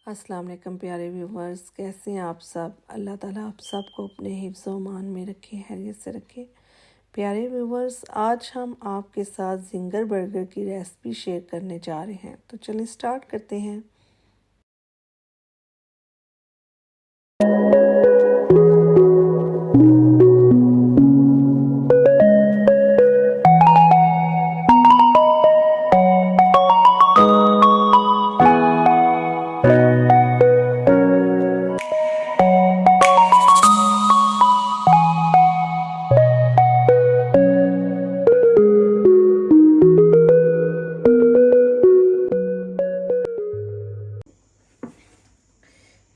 अस्सलाम वालेकुम प्यारे व्यूवर्स, कैसे हैं आप सब। अल्लाह ताला आप सबको अपने हिफ्ज़ व मान में रखे, खैरियत से रखे। प्यारे व्यूवर्स, आज हम आपके साथ जिंगर बर्गर की रेसिपी शेयर करने जा रहे हैं, तो चलिए स्टार्ट करते हैं।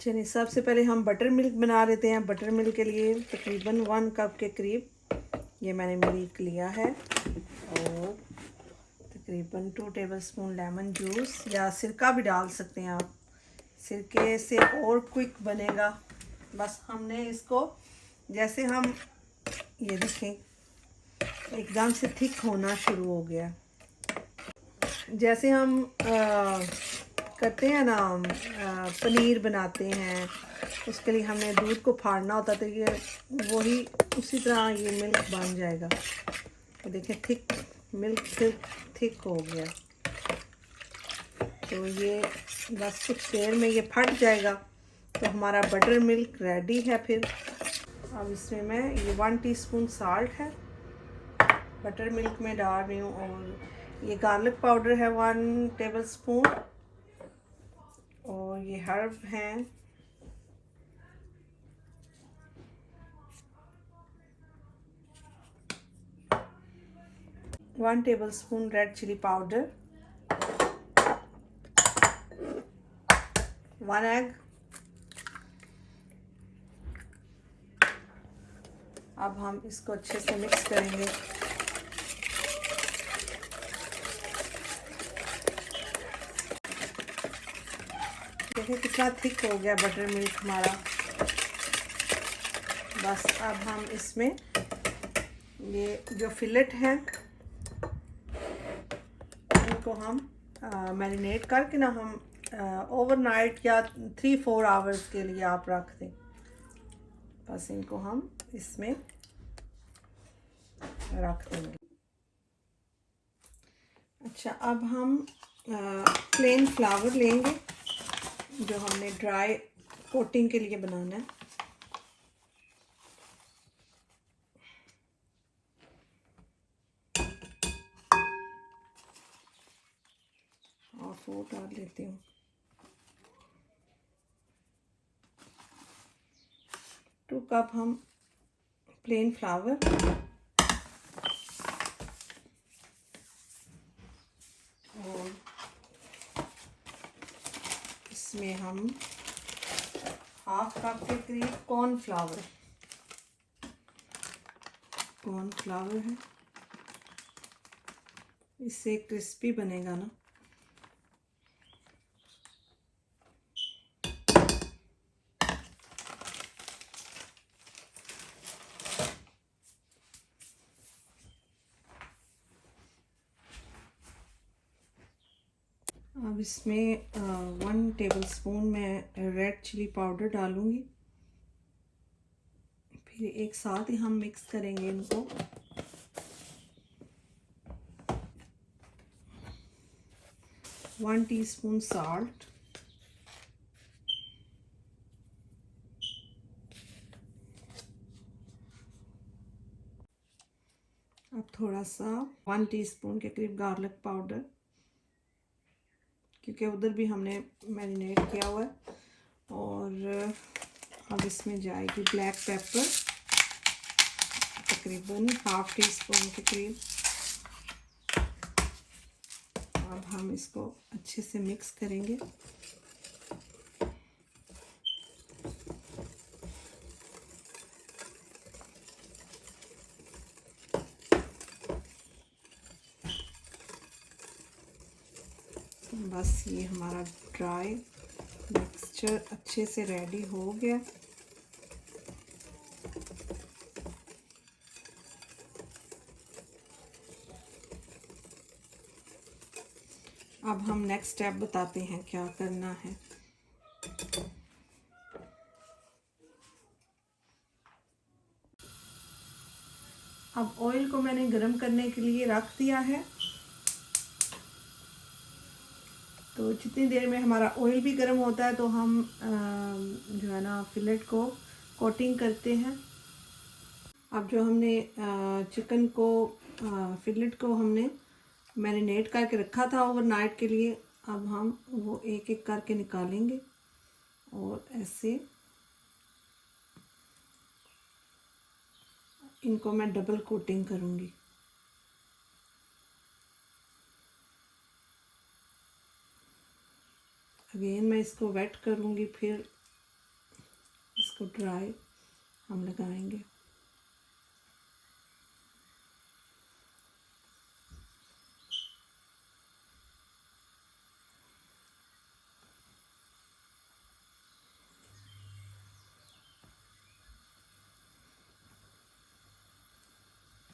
चलिए सबसे पहले हम बटर मिल्क बना लेते हैं। बटर मिल्क के लिए तकरीबन 1 कप के करीब ये मैंने मिल्क लिया है और तकरीबन 2 टेबलस्पून लेमन जूस या सिरका भी डाल सकते हैं आप। सिरके से और क्विक बनेगा। बस हमने इसको जैसे हम ये देखें एकदम से थिक होना शुरू हो गया। जैसे हम करते हैं ना पनीर बनाते हैं, उसके लिए हमने दूध को फाड़ना होता, तो ये वही उसी तरह ये मिल्क बन जाएगा। तो देखिए थिक मिल्क थिक हो गया। तो ये बस कुछ देर में ये फट जाएगा, तो हमारा बटर मिल्क रेडी है। फिर अब इसमें मैं ये 1 टीस्पून साल्ट है बटर मिल्क में डाल रही हूँ, और ये गार्लिक पाउडर है 1 टेबलस्पून, और ये हर्ब हैं 1 tablespoon, red chilli powder, 1 egg. अब हम इसको अच्छे से मिक्स करेंगे। देखिए कितना थिक हो गया बटर मिल्क हमारा। बस अब हम इसमें ये जो फिलेट है इनको हम मैरिनेट करके ना हम ओवरनाइट या 3-4 आवर्स के लिए आप रख दें। बस इनको हम इसमें रख देंगे। अच्छा, अब हम प्लेन फ्लावर लेंगे जो हमने ड्राई कोटिंग के लिए बनाना है। हाफ वो डाल लेती हूँ। टू कप हम प्लेन फ्लावर, और इसमें हम हाफ कप के करीब कॉर्नफ्लावर है। इससे क्रिस्पी बनेगा ना। अब इसमें 1 टेबलस्पून मैं रेड चिली पाउडर डालूंगी। फिर एक साथ ही हम मिक्स करेंगे इनको। वन टीस्पून साल्ट, अब थोड़ा सा 1 टीस्पून के करीब गार्लिक पाउडर, क्योंकि उधर भी हमने मैरिनेट किया हुआ है। और अब इसमें जाएगी ब्लैक पेपर तकरीबन हाफ टीस्पून के करीब। अब हम इसको अच्छे से मिक्स करेंगे। बस ये हमारा ड्राई मिक्सचर अच्छे से रेडी हो गया। अब हम नेक्स्ट स्टेप बताते हैं क्या करना है। अब ऑयल को मैंने गरम करने के लिए रख दिया है। तो जितनी देर में हमारा ऑयल भी गर्म होता है तो हम जो है ना फिलेट को कोटिंग करते हैं। अब जो हमने चिकन को फिलेट को हमने मैरिनेट करके रखा था ओवरनाइट के लिए, अब हम वो एक एक करके निकालेंगे और ऐसे इनको मैं डबल कोटिंग करूँगी। अगेन मैं इसको वेट करूँगी, फिर इसको ड्राई हम लगाएंगे।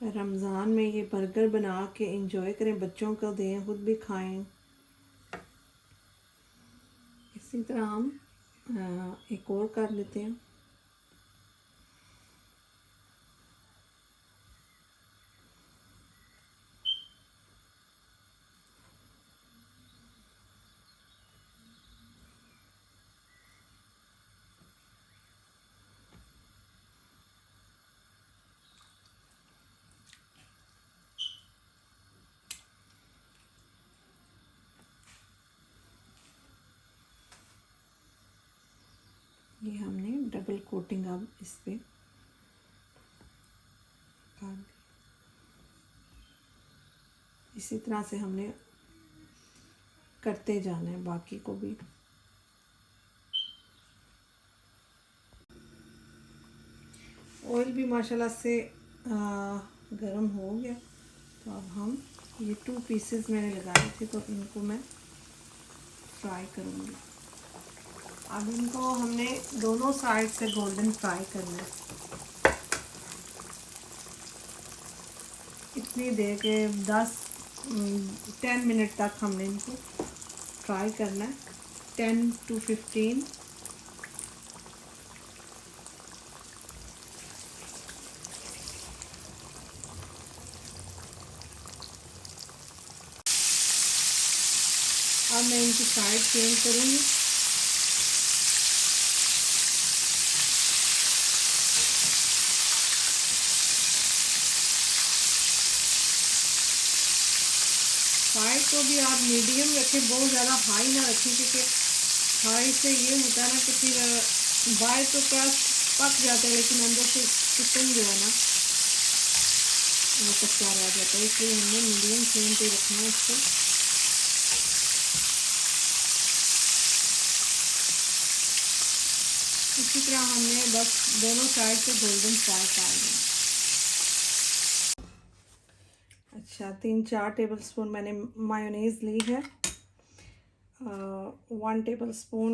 रमज़ान में ये बर्गर बना के इंजॉय करें, बच्चों को दें, खुद भी खाएं। इसी तरह हम एक और कर लेते हैं। ये हमने डबल कोटिंग अब इस पे कर दी। इसी तरह से हमने करते जाना है बाकी को भी। ऑयल भी माशाल्लाह से गरम हो गया। तो अब हम ये 2 पीसेस मैंने लगाए थे तो इनको मैं फ्राई करूँगी। अब इनको हमने दोनों साइड से गोल्डन फ्राई करना है। इतनी देर के 10 मिनट तक हमने इनको फ्राई करना है, 10 to 15। अब मैं इनकी साइड चेंज करूँगी। फ्राई को भी आप मीडियम रखें, बहुत ज़्यादा हाई ना रखें, क्योंकि हाई से ये होता है ना कि फिर बाहर तो क्या पक जाता है लेकिन अंदर से चिकन जो है ना वो कच्चा रह जाता है। इसलिए हमने मीडियम फ्लेम पे रखना है इसको। इसी तरह हमने बस दोनों साइड से गोल्डन फ्राई कर लेना। अच्छा, 3-4 टेबलस्पून मैंने मायोनीज़ ली है, 1 टेबलस्पून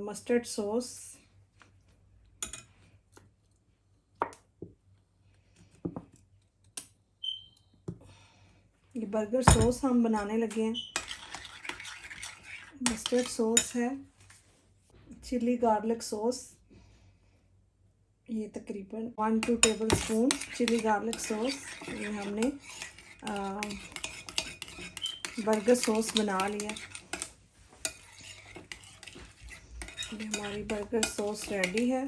मस्टर्ड सॉस, ये बर्गर सॉस हम बनाने लगे हैं। मस्टर्ड सॉस है, चिली गार्लिक सॉस, ये तकरीबन 1-2 टेबलस्पून चिली गार्लिक सॉस। ये हमने बर्गर सॉस बना लिया। ये हमारी बर्गर सॉस रेडी है।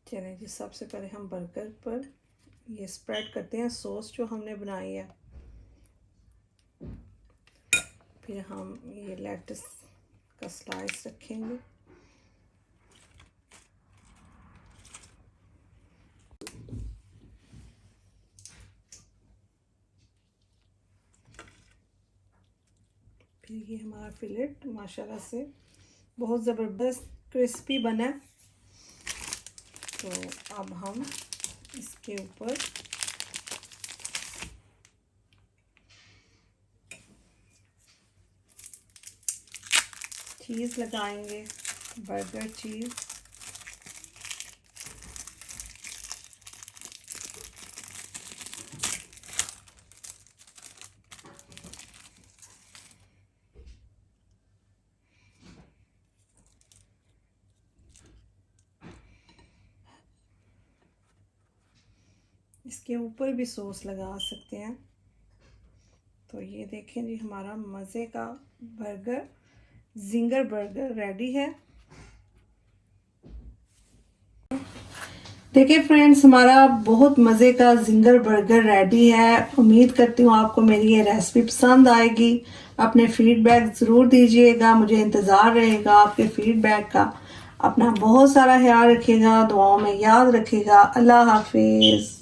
चलिए जी, सबसे पहले हम बर्गर पर ये स्प्रेड करते हैं सॉस जो हमने बनाई है। फिर हम ये लेट्स का स्लाइस रखेंगे। फिर ये हमारा फिलेट माशाल्लाह से बहुत ज़बरदस्त क्रिस्पी बना। तो अब हम इसके ऊपर चीज़ लगाएंगे, बर्गर चीज़। इसके ऊपर भी सॉस लगा सकते हैं। तो ये देखें जी, हमारा मज़े का बर्गर, जिंगर बर्गर रेडी है। देखिए फ्रेंड्स, हमारा बहुत मज़े का जिंगर बर्गर रेडी है। उम्मीद करती हूँ आपको मेरी ये रेसिपी पसंद आएगी। अपने फीडबैक ज़रूर दीजिएगा, मुझे इंतज़ार रहेगा आपके फीडबैक का। अपना बहुत सारा ख्याल रखिएगा, दुआओं में याद रखिएगा। अल्लाह हाफिज़।